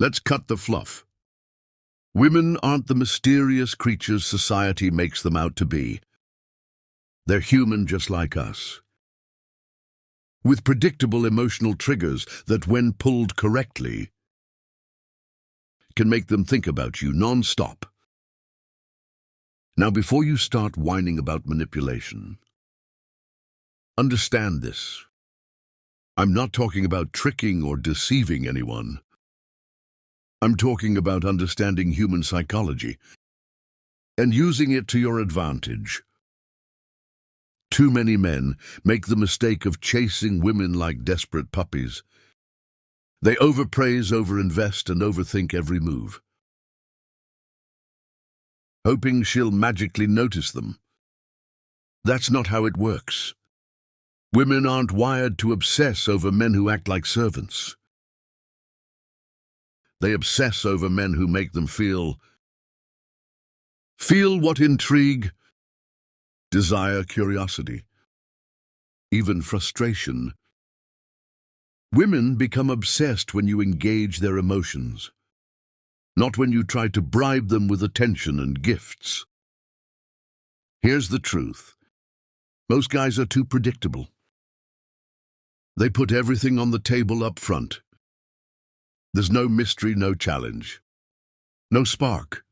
Let's cut the fluff. Women aren't the mysterious creatures society makes them out to be. They're human just like us, with predictable emotional triggers that, when pulled correctly, can make them think about you non-stop. Now, before you start whining about manipulation, understand this. I'm not talking about tricking or deceiving anyone. I'm talking about understanding human psychology and using it to your advantage. Too many men make the mistake of chasing women like desperate puppies. They overpraise, overinvest, and overthink every move, hoping she'll magically notice them. That's not how it works. Women aren't wired to obsess over men who act like servants. They obsess over men who make them feel what? Intrigue, desire, curiosity, even frustration. Women become obsessed when you engage their emotions, not when you try to bribe them with attention and gifts. Here's the truth. Most guys are too predictable. They put everything on the table up front. There's no mystery, no challenge, no spark.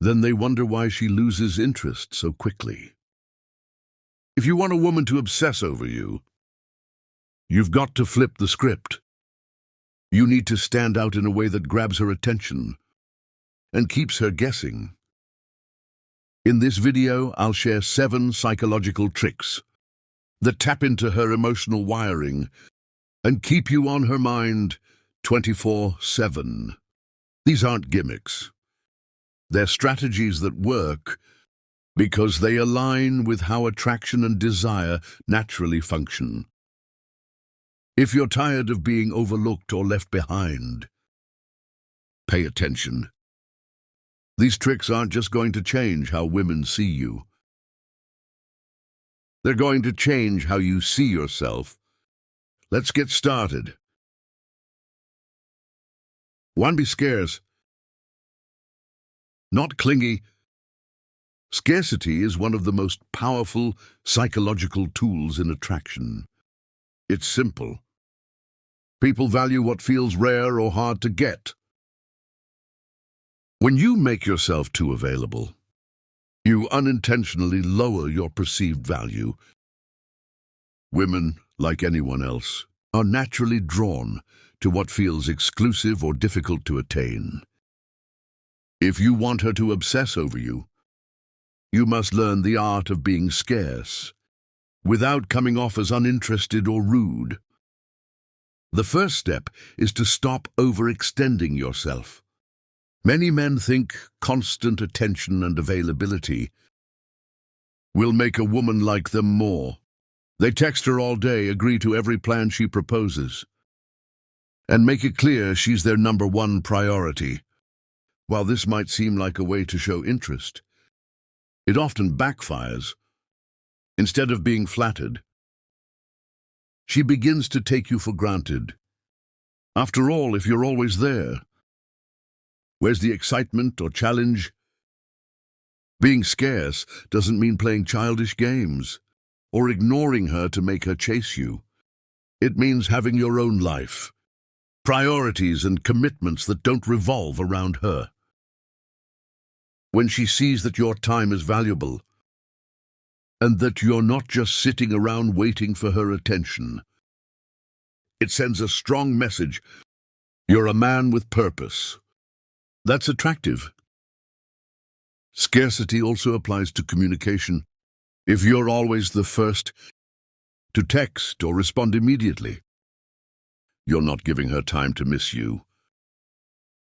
Then they wonder why she loses interest so quickly. If you want a woman to obsess over you, you've got to flip the script. You need to stand out in a way that grabs her attention and keeps her guessing. In this video, I'll share 7 psychological tricks that tap into her emotional wiring and keep you on her mind 24/7. These aren't gimmicks. They're strategies that work because they align with how attraction and desire naturally function. If you're tired of being overlooked or left behind, pay attention. These tricks aren't just going to change how women see you. They're going to change how you see yourself. Let's get started. 1. Be scarce, not clingy. Scarcity is one of the most powerful psychological tools in attraction. It's simple. People value what feels rare or hard to get. When you make yourself too available, you unintentionally lower your perceived value. Women, like anyone else, are naturally drawn to what feels exclusive or difficult to attain. If you want her to obsess over you, you must learn the art of being scarce, without coming off as uninterested or rude. The first step is to stop overextending yourself. Many men think constant attention and availability will make a woman like them more. They text her all day, agree to every plan she proposes, and make it clear she's their #1 priority. While this might seem like a way to show interest, it often backfires. Instead of being flattered, she begins to take you for granted. After all, if you're always there, where's the excitement or challenge? Being scarce doesn't mean playing childish games or ignoring her to make her chase you. It means having your own life, priorities and commitments that don't revolve around her. When she sees that your time is valuable and that you're not just sitting around waiting for her attention, it sends a strong message. You're a man with purpose. That's attractive. Scarcity also applies to communication. If you're always the first to text or respond immediately, you're not giving her time to miss you.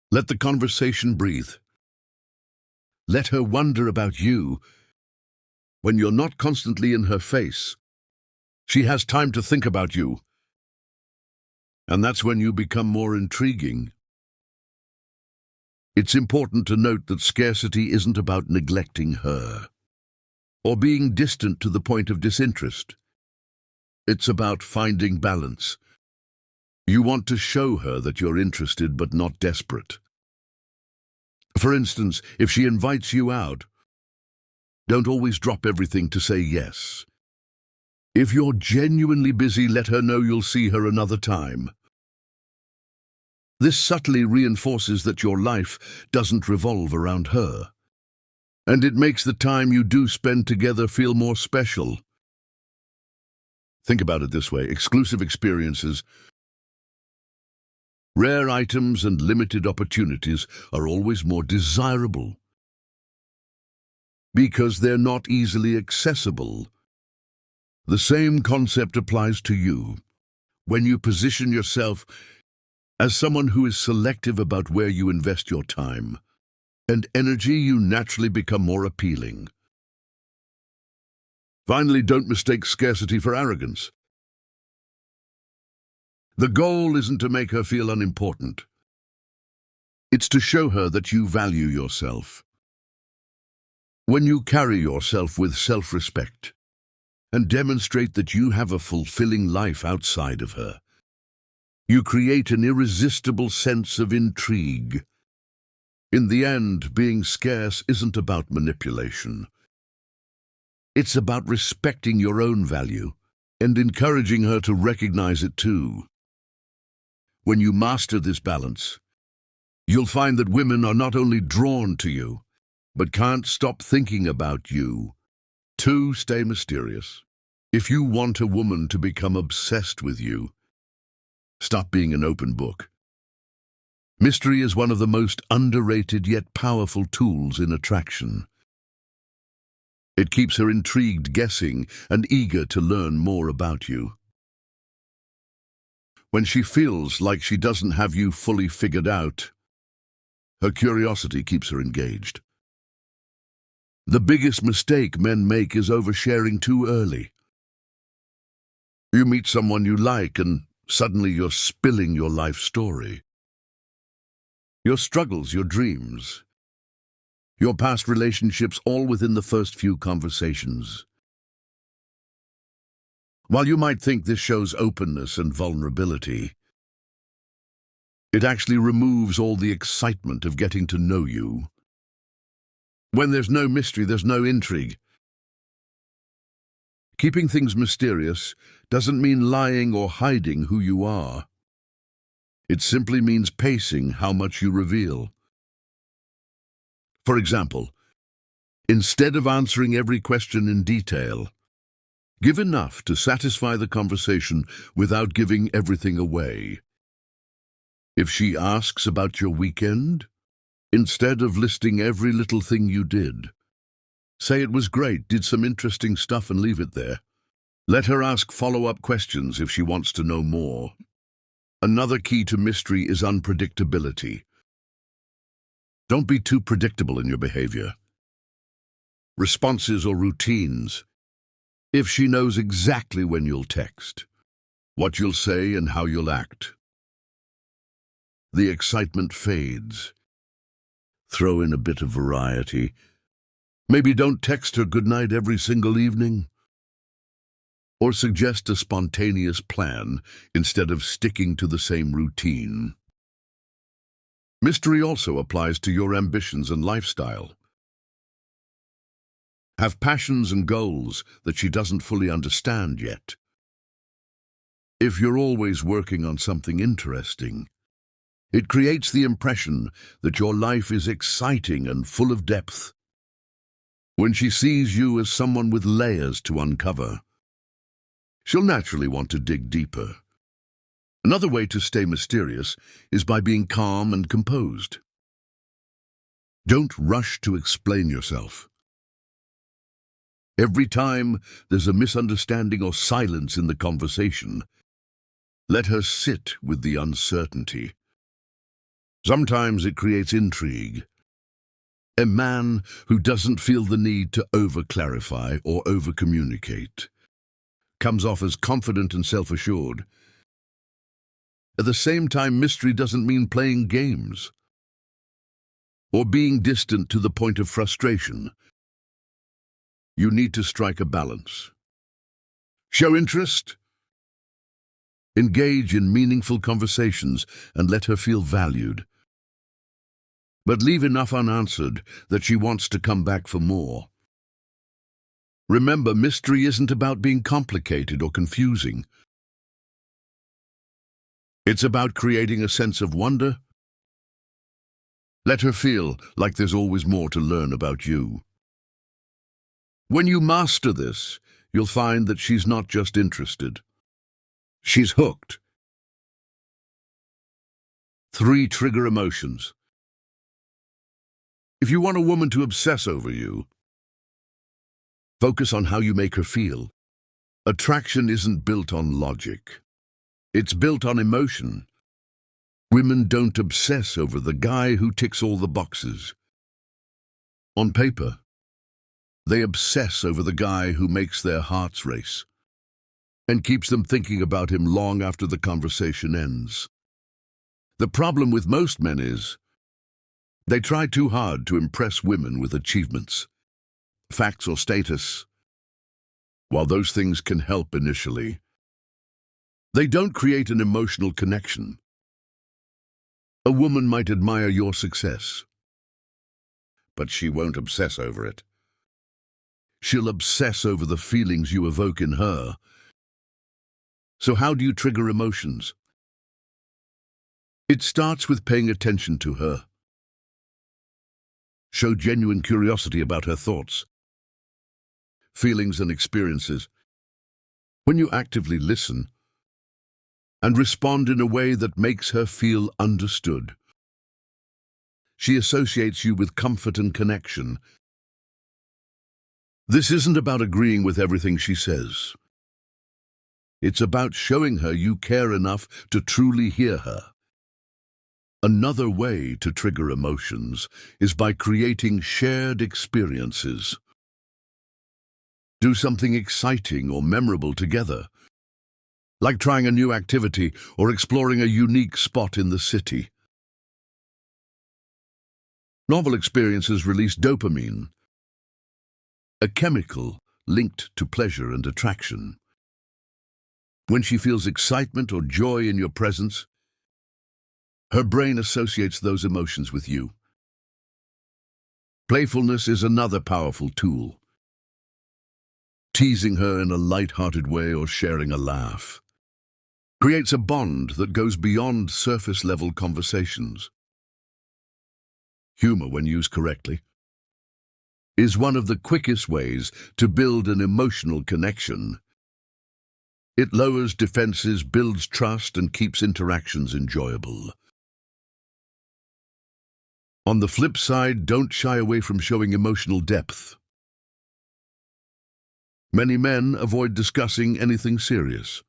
Let the conversation breathe. Let her wonder about you. When you're not constantly in her face, she has time to think about you. And that's when you become more intriguing. It's important to note that scarcity isn't about neglecting her or being distant to the point of disinterest. It's about finding balance. You want to show her that you're interested but not desperate. For instance, if she invites you out, don't always drop everything to say yes. If you're genuinely busy, let her know you'll see her another time. This subtly reinforces that your life doesn't revolve around her, and it makes the time you do spend together feel more special. Think about it this way: exclusive experiences, rare items, and limited opportunities are always more desirable because they're not easily accessible. The same concept applies to you. When you position yourself as someone who is selective about where you invest your time and energy, you naturally become more appealing. Finally, don't mistake scarcity for arrogance. The goal isn't to make her feel unimportant. It's to show her that you value yourself. When you carry yourself with self-respect and demonstrate that you have a fulfilling life outside of her, you create an irresistible sense of intrigue. In the end, being scarce isn't about manipulation. It's about respecting your own value and encouraging her to recognize it too. When you master this balance, you'll find that women are not only drawn to you, but can't stop thinking about you. 2. Stay mysterious. If you want a woman to become obsessed with you, stop being an open book. Mystery is one of the most underrated yet powerful tools in attraction. It keeps her intrigued, guessing, and eager to learn more about you. When she feels like she doesn't have you fully figured out, her curiosity keeps her engaged. The biggest mistake men make is oversharing too early. You meet someone you like and suddenly you're spilling your life story. Your struggles, your dreams, your past relationships, all within the first few conversations. While you might think this shows openness and vulnerability, it actually removes all the excitement of getting to know you. When there's no mystery, there's no intrigue. Keeping things mysterious doesn't mean lying or hiding who you are. It simply means pacing how much you reveal. For example, instead of answering every question in detail, give enough to satisfy the conversation without giving everything away. If she asks about your weekend, instead of listing every little thing you did, say it was great, did some interesting stuff, and leave it there. Let her ask follow-up questions if she wants to know more. Another key to mystery is unpredictability. Don't be too predictable in your behavior, responses, or routines. If she knows exactly when you'll text, what you'll say, and how you'll act, the excitement fades. Throw in a bit of variety. Maybe don't text her goodnight every single evening. Or suggest a spontaneous plan instead of sticking to the same routine. Mystery also applies to your ambitions and lifestyle. Have passions and goals that she doesn't fully understand yet. If you're always working on something interesting, it creates the impression that your life is exciting and full of depth. When she sees you as someone with layers to uncover, she'll naturally want to dig deeper. Another way to stay mysterious is by being calm and composed. Don't rush to explain yourself. Every time there's a misunderstanding or silence in the conversation, let her sit with the uncertainty. Sometimes it creates intrigue. A man who doesn't feel the need to over-clarify or over-communicate comes off as confident and self-assured. At the same time, mystery doesn't mean playing games or being distant to the point of frustration. You need to strike a balance. Show interest, Engage in meaningful conversations and let her feel valued. But leave enough unanswered that she wants to come back for more. Remember, mystery isn't about being complicated or confusing. It's about creating a sense of wonder. Let her feel like there's always more to learn about you. When you master this, you'll find that she's not just interested. She's hooked. 3 trigger emotions. If you want a woman to obsess over you, focus on how you make her feel. Attraction isn't built on logic. It's built on emotion. Women don't obsess over the guy who ticks all the boxes. On paper, they obsess over the guy who makes their hearts race and keeps them thinking about him long after the conversation ends. The problem with most men is they try too hard to impress women with achievements, facts or status. While those things can help initially, they don't create an emotional connection. A woman might admire your success, but she won't obsess over it. She'll obsess over the feelings you evoke in her. So how do you trigger emotions? It starts with paying attention to her. Show genuine curiosity about her thoughts, feelings and experiences. When you actively listen and respond in a way that makes her feel understood, she associates you with comfort and connection. This isn't about agreeing with everything she says. It's about showing her you care enough to truly hear her. Another way to trigger emotions is by creating shared experiences. Do something exciting or memorable together, like trying a new activity or exploring a unique spot in the city. Novel experiences release dopamine, a chemical linked to pleasure and attraction. When she feels excitement or joy in your presence, her brain associates those emotions with you. Playfulness is another powerful tool. Teasing her in a light-hearted way or sharing a laugh creates a bond that goes beyond surface-level conversations. Humor, when used correctly, is one of the quickest ways to build an emotional connection. It lowers defenses, builds trust, and keeps interactions enjoyable. On the flip side, don't shy away from showing emotional depth. Many men avoid discussing anything serious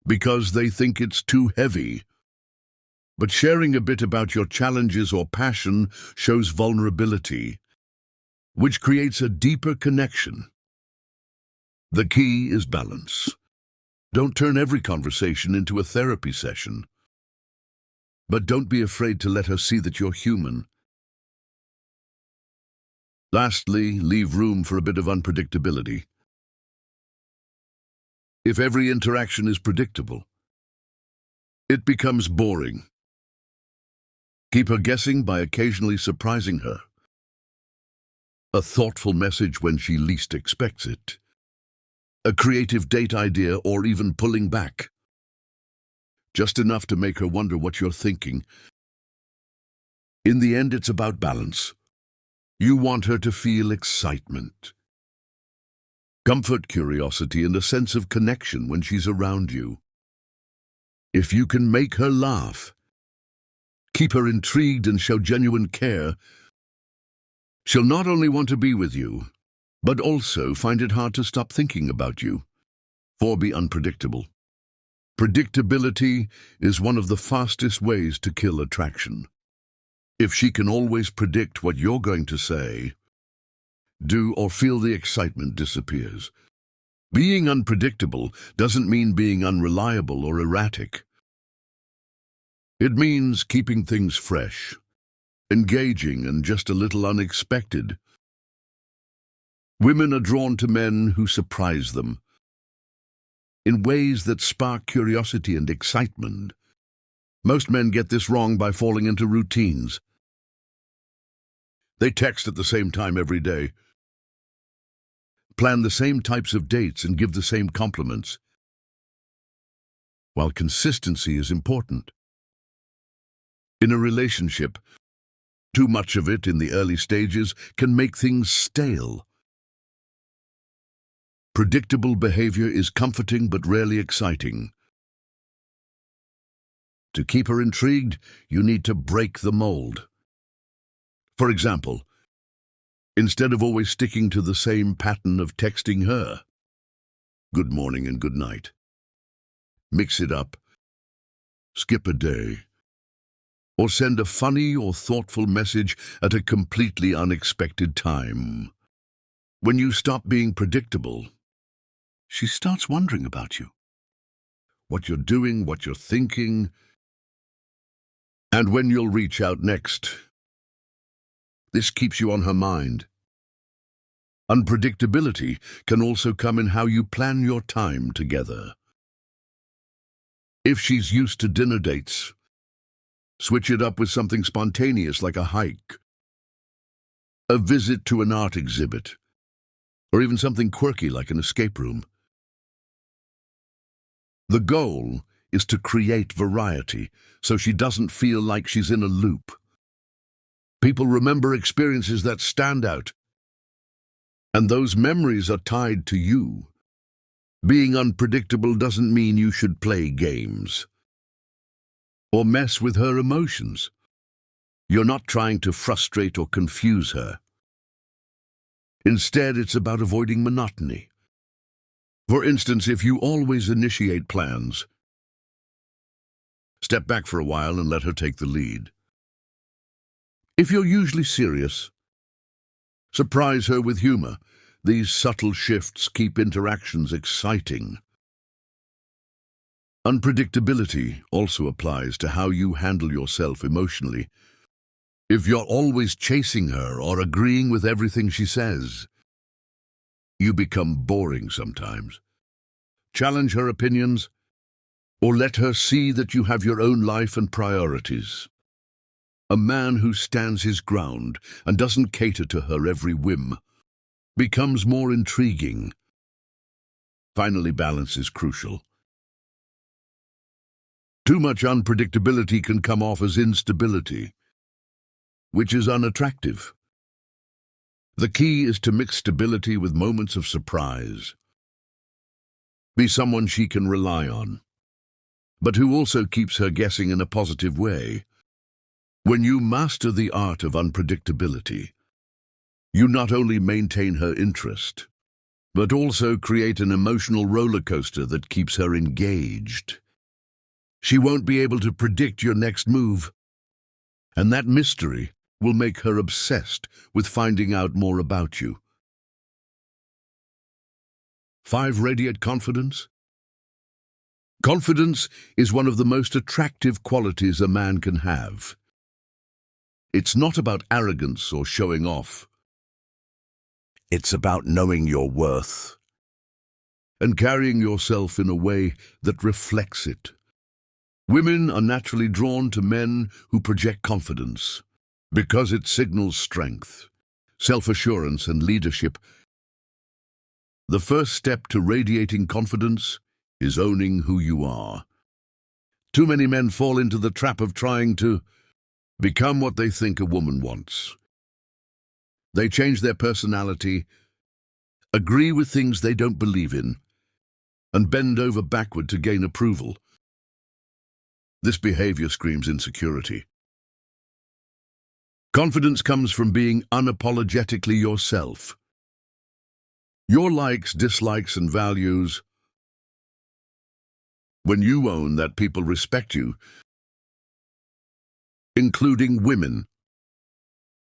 because they think it's too heavy. But sharing a bit about your challenges or passion shows vulnerability, which creates a deeper connection. The key is balance. Don't turn every conversation into a therapy session. But don't be afraid to let her see that you're human. Lastly, leave room for a bit of unpredictability. If every interaction is predictable, it becomes boring. Keep her guessing by occasionally surprising her. A thoughtful message when she least expects it. A creative date idea or even pulling back. Just enough to make her wonder what you're thinking. In the end, it's about balance. You want her to feel excitement, comfort, curiosity, and a sense of connection when she's around you. If you can make her laugh, keep her intrigued, and show genuine care, she'll not only want to be with you, but also find it hard to stop thinking about you. 4. Be unpredictable. Predictability is one of the fastest ways to kill attraction. If she can always predict what you're going to say, do, or feel, the excitement disappears. Being unpredictable doesn't mean being unreliable or erratic. It means keeping things fresh, engaging, and just a little unexpected. Women are drawn to men who surprise them. in ways that spark curiosity and excitement. Most men get this wrong by falling into routines. They text at the same time every day, plan the same types of dates, and give the same compliments. While consistency is important. In a relationship, too much of it in the early stages can make things stale. Predictable behavior is comforting but rarely exciting. To keep her intrigued, you need to break the mold. For example, instead of always sticking to the same pattern of texting her, good morning and good night, mix it up, skip a day, or send a funny or thoughtful message at a completely unexpected time. When you stop being predictable, she starts wondering about you, what you're doing, what you're thinking, and when you'll reach out next. This keeps you on her mind. Unpredictability can also come in how you plan your time together. If she's used to dinner dates, switch it up with something spontaneous like a hike, a visit to an art exhibit, or even something quirky like an escape room. The goal is to create variety so she doesn't feel like she's in a loop. People remember experiences that stand out, and those memories are tied to you. Being unpredictable doesn't mean you should play games or mess with her emotions. You're not trying to frustrate or confuse her. Instead, it's about avoiding monotony. For instance, if you always initiate plans, step back for a while and let her take the lead. If you're usually serious, surprise her with humor. These subtle shifts keep interactions exciting. Unpredictability also applies to how you handle yourself emotionally. If you're always chasing her or agreeing with everything she says, you become boring sometimes. Challenge her opinions, or let her see that you have your own life and priorities. A man who stands his ground and doesn't cater to her every whim becomes more intriguing. Finally, balance is crucial. Too much unpredictability can come off as instability, which is unattractive. The key is to mix stability with moments of surprise. Be someone she can rely on, but who also keeps her guessing in a positive way. When you master the art of unpredictability, you not only maintain her interest, but also create an emotional roller coaster that keeps her engaged. She won't be able to predict your next move, and that mystery will make her obsessed with finding out more about you. 5. Radiate confidence. Confidence is one of the most attractive qualities a man can have. It's not about arrogance or showing off. It's about knowing your worth and carrying yourself in a way that reflects it. Women are naturally drawn to men who project confidence because it signals strength, self-assurance, and leadership. The first step to radiating confidence is owning who you are. Too many men fall into the trap of trying to become what they think a woman wants. They change their personality, agree with things they don't believe in, and bend over backward to gain approval. This behavior screams insecurity. Confidence comes from being unapologetically yourself. Your likes, dislikes, and values. When you own that people respect you, including women.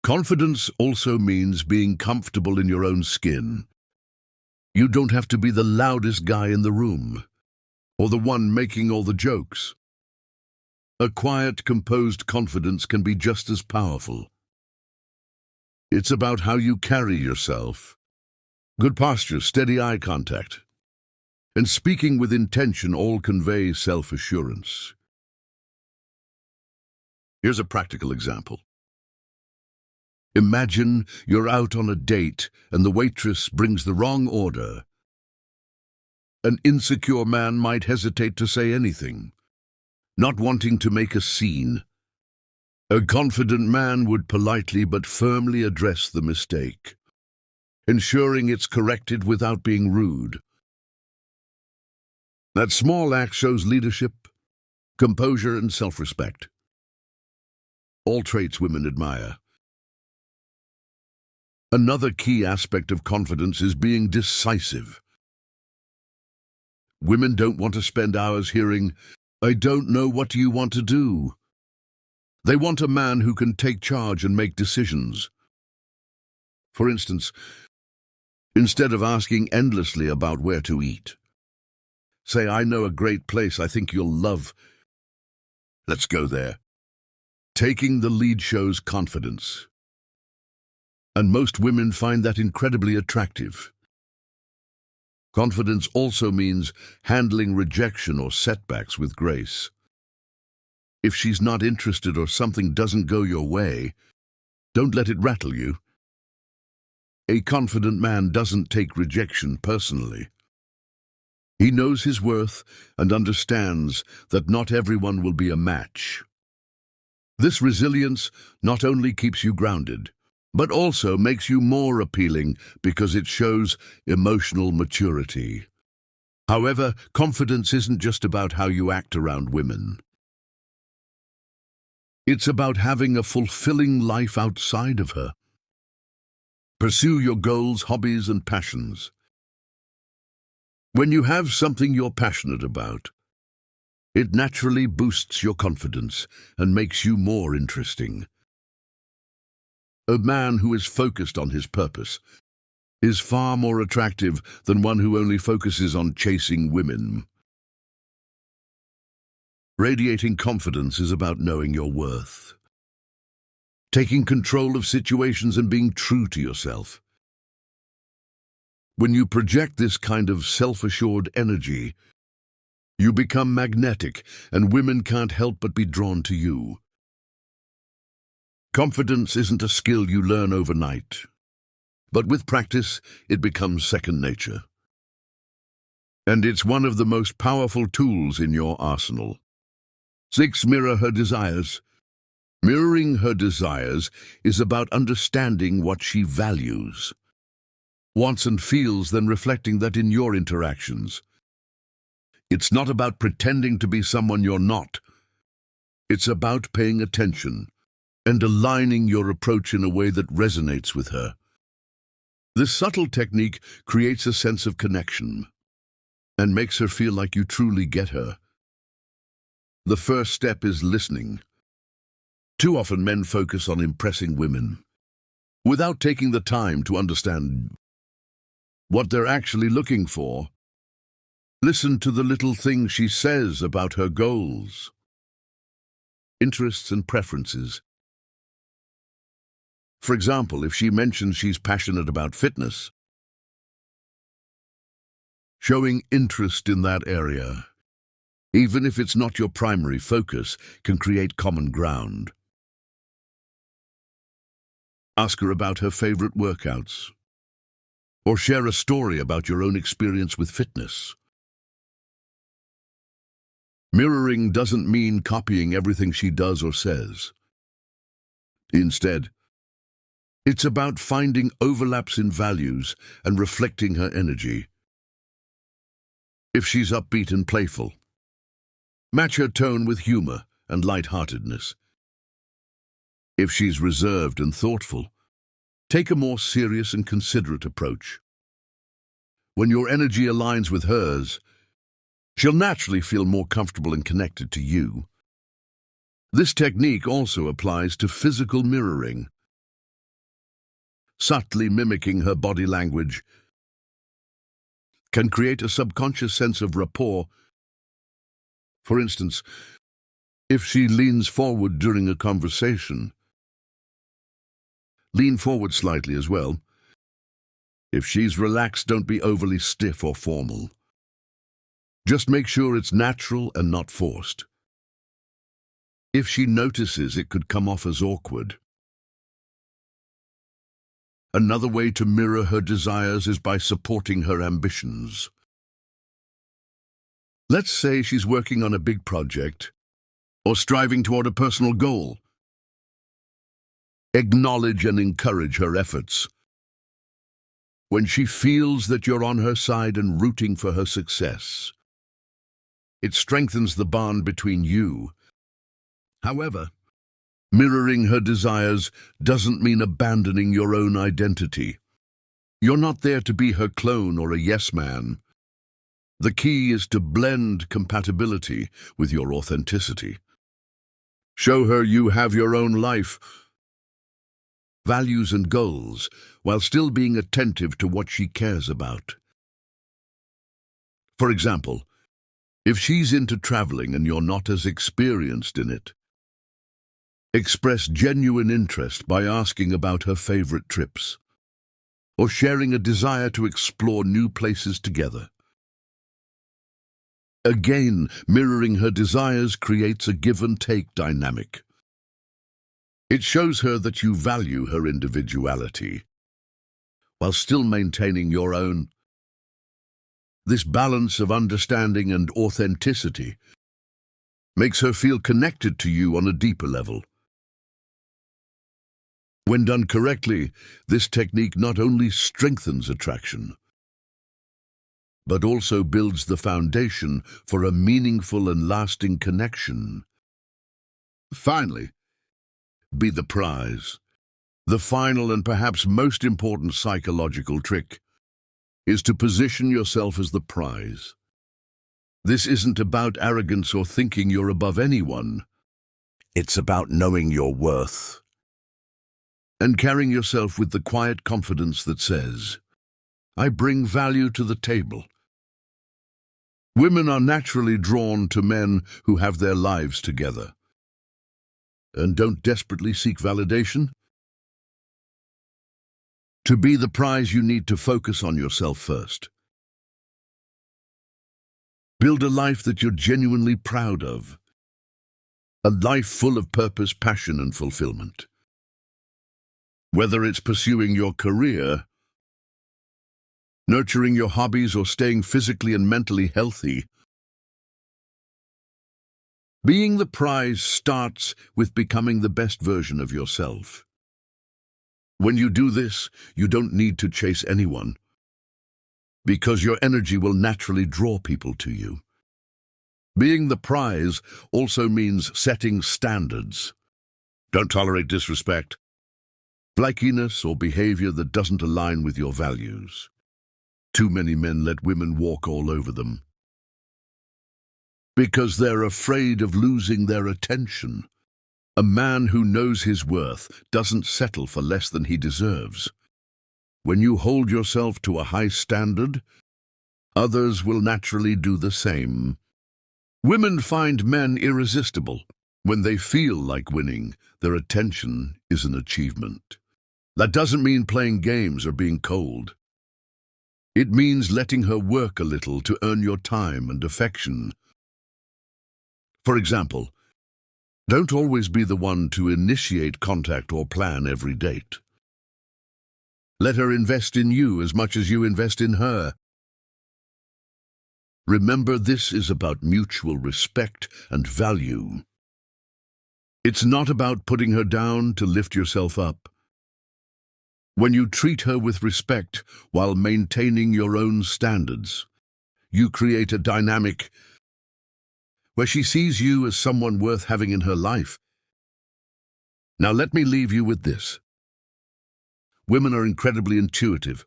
Confidence also means being comfortable in your own skin. You don't have to be the loudest guy in the room, or the one making all the jokes. A quiet, composed confidence can be just as powerful. It's about how you carry yourself. Good posture, steady eye contact, And speaking with intention all convey self-assurance. Here's a practical example. Imagine you're out on a date and the waitress brings the wrong order. An insecure man might hesitate to say anything, not wanting to make a scene. A confident man would politely but firmly address the mistake, ensuring it's corrected without being rude. That small act shows leadership, composure, and self-respect. All traits women admire. Another key aspect of confidence is being decisive. Women don't want to spend hours hearing, "I don't know, what do you want to do?" They want a man who can take charge and make decisions. For instance, instead of asking endlessly about where to eat, say, "I know a great place I think you'll love. Let's go there." Taking the lead shows confidence. And most women find that incredibly attractive. Confidence also means handling rejection or setbacks with grace. If she's not interested or something doesn't go your way, don't let it rattle you. A confident man doesn't take rejection personally. He knows his worth and understands that not everyone will be a match. This resilience not only keeps you grounded, but also makes you more appealing because it shows emotional maturity. However, confidence isn't just about how you act around women. It's about having a fulfilling life outside of her. Pursue your goals, hobbies, and passions. When you have something you're passionate about, it naturally boosts your confidence and makes you more interesting. A man who is focused on his purpose is far more attractive than one who only focuses on chasing women. Radiating confidence is about knowing your worth, taking control of situations and being true to yourself. When you project this kind of self-assured energy, you become magnetic and women can't help but be drawn to you. Confidence isn't a skill you learn overnight, but with practice, it becomes second nature. And it's one of the most powerful tools in your arsenal. 6. Mirror her desires. Mirroring her desires is about understanding what she values, wants and feels, then reflecting that in your interactions. It's not about pretending to be someone you're not. It's about paying attention and aligning your approach in a way that resonates with her. This subtle technique creates a sense of connection and makes her feel like you truly get her. The first step is listening. Too often men focus on impressing women without taking the time to understand what they're actually looking for. Listen to the little things she says about her goals, interests, and preferences. For example, if she mentions she's passionate about fitness, showing interest in that area, even if it's not your primary focus, can create common ground. Ask her about her favorite workouts, or share a story about your own experience with fitness. Mirroring doesn't mean copying everything she does or says. Instead, it's about finding overlaps in values and reflecting her energy. If she's upbeat and playful, match her tone with humor and lightheartedness. If she's reserved and thoughtful, take a more serious and considerate approach. When your energy aligns with hers, she'll naturally feel more comfortable and connected to you. This technique also applies to physical mirroring. Subtly mimicking her body language can create a subconscious sense of rapport. For instance, if she leans forward during a conversation, lean forward slightly as well. If she's relaxed, don't be overly stiff or formal. Just make sure it's natural and not forced. If she notices, it could come off as awkward. Another way to mirror her desires is by supporting her ambitions. Let's say she's working on a big project or striving toward a personal goal. Acknowledge and encourage her efforts. When she feels that you're on her side and rooting for her success, it strengthens the bond between you. However, mirroring her desires doesn't mean abandoning your own identity. You're not there to be her clone or a yes man. The key is to blend compatibility with your authenticity. Show her you have your own life, values and goals, while still being attentive to what she cares about. For example, if she's into traveling and you're not as experienced in it, express genuine interest by asking about her favorite trips, or sharing a desire to explore new places together. Again, mirroring her desires creates a give-and-take dynamic. It shows her that you value her individuality, while still maintaining your own. This balance of understanding and authenticity makes her feel connected to you on a deeper level. When done correctly, this technique not only strengthens attraction, but also builds the foundation for a meaningful and lasting connection. Finally, be the prize. The final and perhaps most important psychological trick is to position yourself as the prize. This isn't about arrogance or thinking you're above anyone. It's about knowing your worth and carrying yourself with the quiet confidence that says, I bring value to the table. Women are naturally drawn to men who have their lives together and don't desperately seek validation. To be the prize, you need to focus on yourself first. Build a life that you're genuinely proud of, a life full of purpose, passion, and fulfillment. Whether it's pursuing your career, nurturing your hobbies, or staying physically and mentally healthy, being the prize starts with becoming the best version of yourself. When you do this, you don't need to chase anyone, because your energy will naturally draw people to you. Being the prize also means setting standards. Don't tolerate disrespect, flakiness, or behavior that doesn't align with your values. Too many men let women walk all over them because they're afraid of losing their attention. A man who knows his worth doesn't settle for less than he deserves. When you hold yourself to a high standard, others will naturally do the same. Women find men irresistible. When they feel like winning, their attention is an achievement. That doesn't mean playing games or being cold. It means letting her work a little to earn your time and affection. For example, don't always be the one to initiate contact or plan every date. Let her invest in you as much as you invest in her. Remember, this is about mutual respect and value. It's not about putting her down to lift yourself up. When you treat her with respect while maintaining your own standards, you create a dynamic where she sees you as someone worth having in her life. Now let me leave you with this. Women are incredibly intuitive.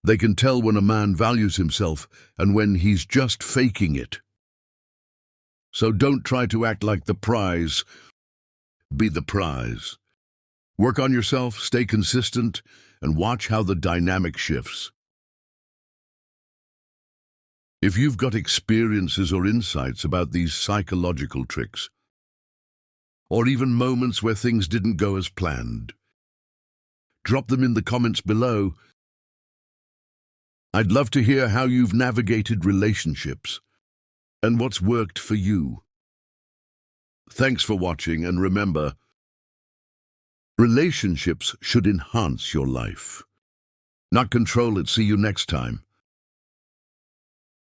They can tell when a man values himself and when he's just faking it. So don't try to act like the prize. Be the prize. Work on yourself, stay consistent, and watch how the dynamic shifts. If you've got experiences or insights about these psychological tricks, or even moments where things didn't go as planned, drop them in the comments below. I'd love to hear how you've navigated relationships and what's worked for you. Thanks for watching, and remember, relationships should enhance your life, not control it. See you next time.